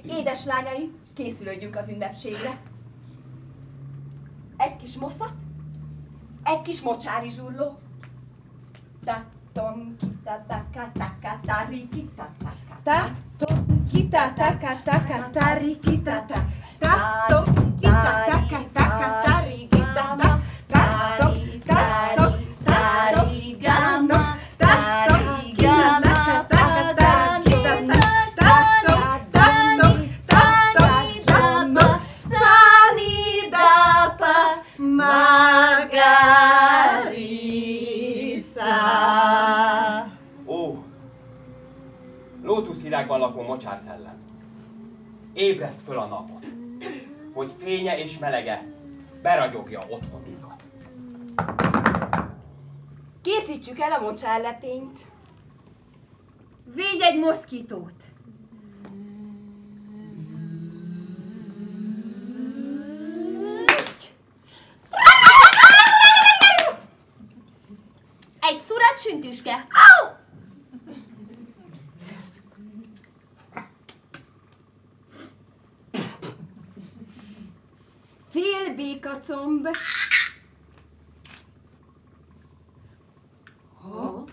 Édeslányaim, készülődjünk az ünnepségre. Egy kis moszat, egy kis mocsári zsurló. Ta-tom, kita-taka-taka-tari-kita-taka. Ta-tom, kita-taka-taka-tari-kita-taka. Ta-tom, kita-taka-taka-tari-kita-taka. Ta-tom, Sarigama, lótuszvirágban lakó mocsárszellem, ébreszt föl a napot, hogy fénye és melege beragyogja otthonunkat. Készítsük el a mocsárlepényt. Védj egy moszkitót! Egy szurat süntüske. Fél békacomb. Hopp.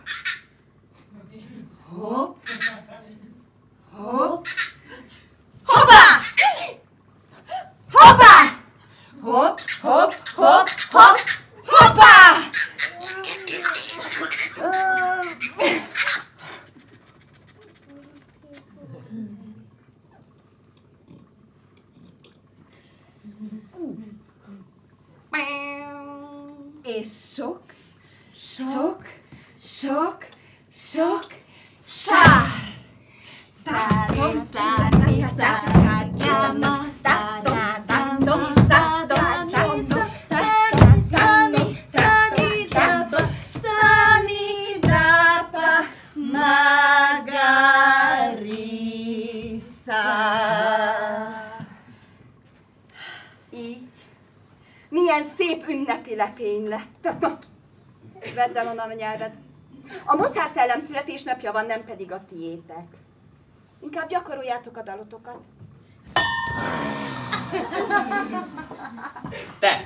Hopp. Hopp. Hoppá! Hoppá! Hopp, hopp, hopp, hopp, hoppá! És sok, sok, sok, sok sár. Szári, szári, szárágyáma, szárádándom, szárádándom, szári, száridába, száridába, Margarisa. Így. Milyen szép ünnepi lepény lett. Vedd el onnan a nyelved. A mocsár szellem születésnapja van, nem pedig a tiétek. Inkább gyakoroljátok a dalotokat. Te,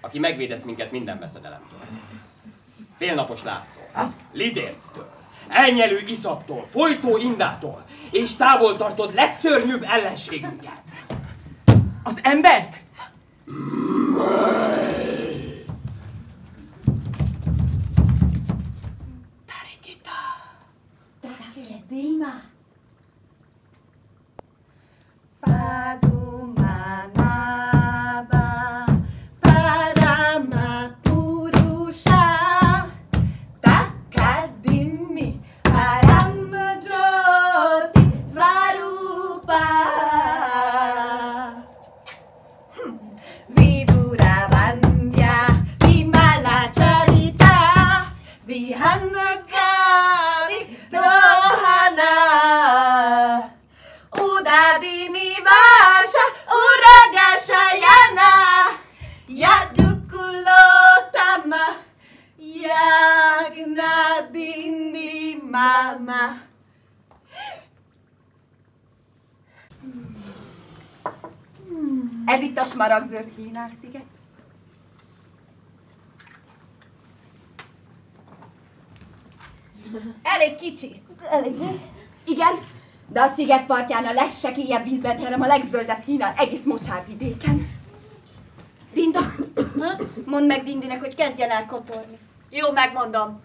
aki megvédesz minket minden veszedelemtől. Félnapos Lásztól, Lidérctől, elnyelő iszaptól, folytó Indától, és távol tartod legszörnyűbb ellenségünket. Az embert? Tarikita. Takedima. Padumanaba. Paramapurusha. Takadimi. Paramjoti. Svarupa. Viduravandya. Vimalacharita. Vihanakari. Rohana. Udadini Vasha. Uragashayana. Yadukulotama. Yagnadini Mama. Ez itt a smaragdzöld Hínár-sziget. Elég kicsi. Igen, de a sziget partján a legsekélyebb vízben terem a legzöldebb Hínár egész mocsárvidéken. Dinda, mondd meg Dindinek, hogy kezdjen el kotorni. Jó, megmondom.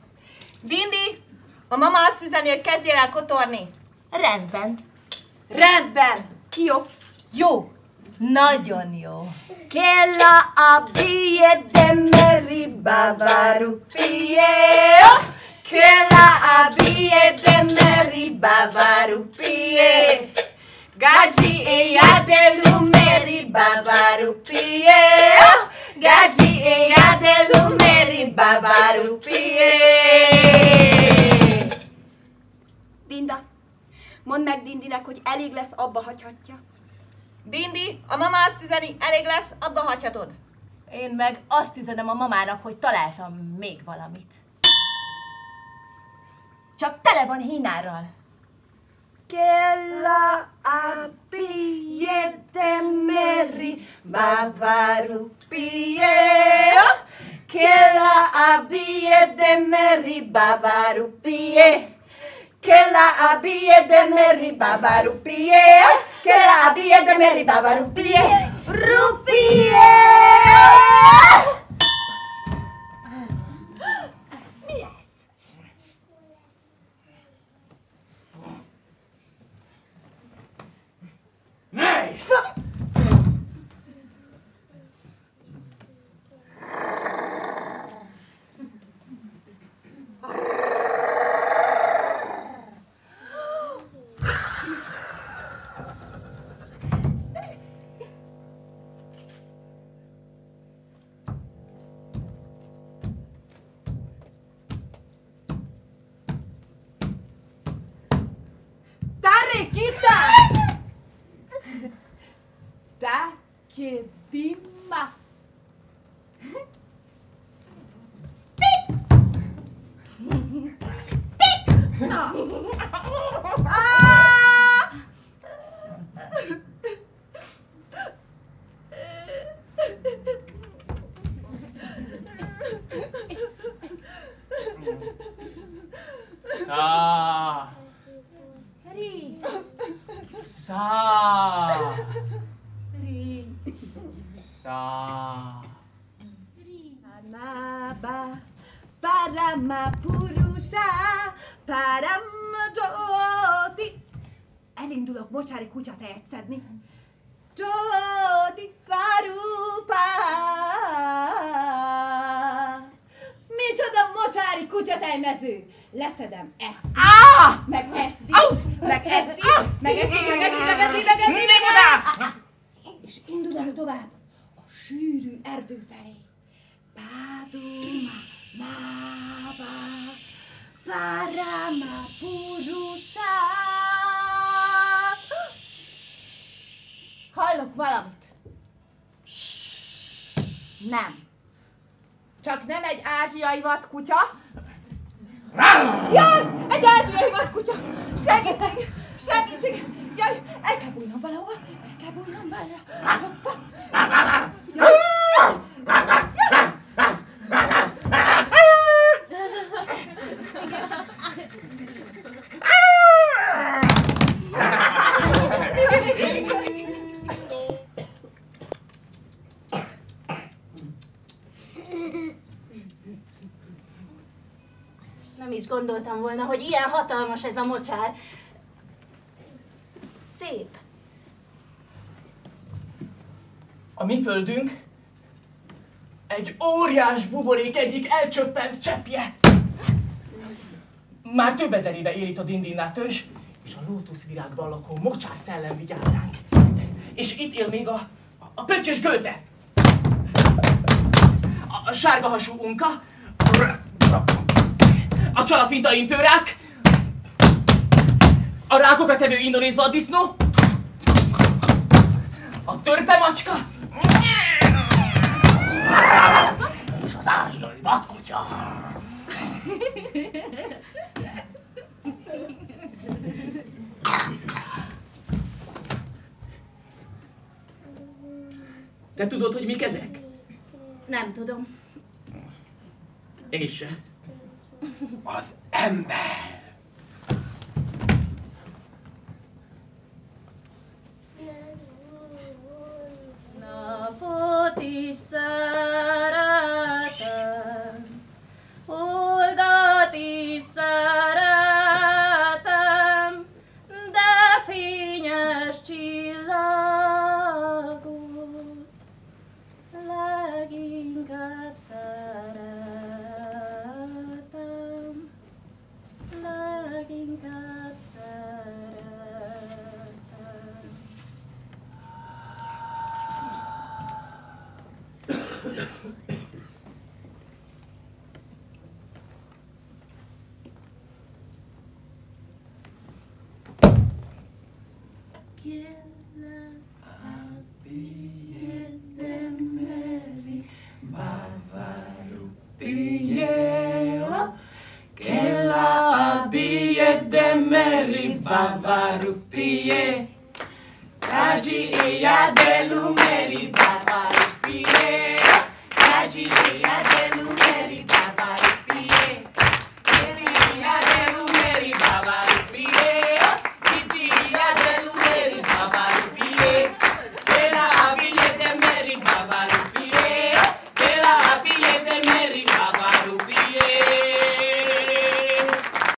Dindi, a mama azt üzeni, hogy kezdjél el kotorni. Rendben. Rendben. Jó. Jó. Nagyon jó. Kella abie demeri bavaru Pie. Kela abie demeri bavaru pie. Gaji e adelumeri bavaru pie. Gaji e adelumeri bavaru pie. Dinda, mondd meg Dindinek, hogy elég lesz, abba hagyhatja. Dindi, a mama azt üzeni, elég lesz, abba hagyhatod. Én meg azt üzenem a mamának, hogy találtam még valamit. Csak tele van hínárral. Kella apie de meri bavaru pie. Kella apie de meri bavaru pie. Kella apie de meri bavaru pie. Kella apie de meri bavaru pie. Rupie! Mi ez? Mely! Takedima. Anaba Parama Purusha Paramajoti. Elindulok mocsári kutyatejet szedni. Joti Swarupa. Micsoda mocsári kutyatejmező! Leszedem ezt is, meg ezt is, meg ezt is, meg ezt is, meg ezt is, meg ezt is, meg ezt is, meg ezt is, és indulok tovább a sűrű erdő felé. Páduma, mába, Parama Purusha. Hallok valamit. Nem. Csak nem egy ázsiai vadkutya. Jaj, egy ázsiai vadkutya! Segítség! Segítség! Jaj, el kell bújnom valahova! El kell bújnom valahova! Jaj! Nem is gondoltam volna, hogy ilyen hatalmas ez a mocsár. Szép. A mi földünk egy óriás buborék egyik elcsöppent cseppje. Már több ezer éve él itt a Dindinnát törzs, és a lótuszvirágban lakó mocsár szellem vigyáz ránk. És itt él még a pöttyös gölte, a sárgahasú unka, a csalapintaintőrák, a rákokat evő indonéz vaddisznó, a törpemacska, és az ázsiai vadkutya. Te tudod, hogy mik ezek? Nem tudom. Én se. Az ember! Napot is szeretem, holdat is szeretem, de fényes csillagot leginkább szeretem. meri bava rupiye. Raji eya delu meri bava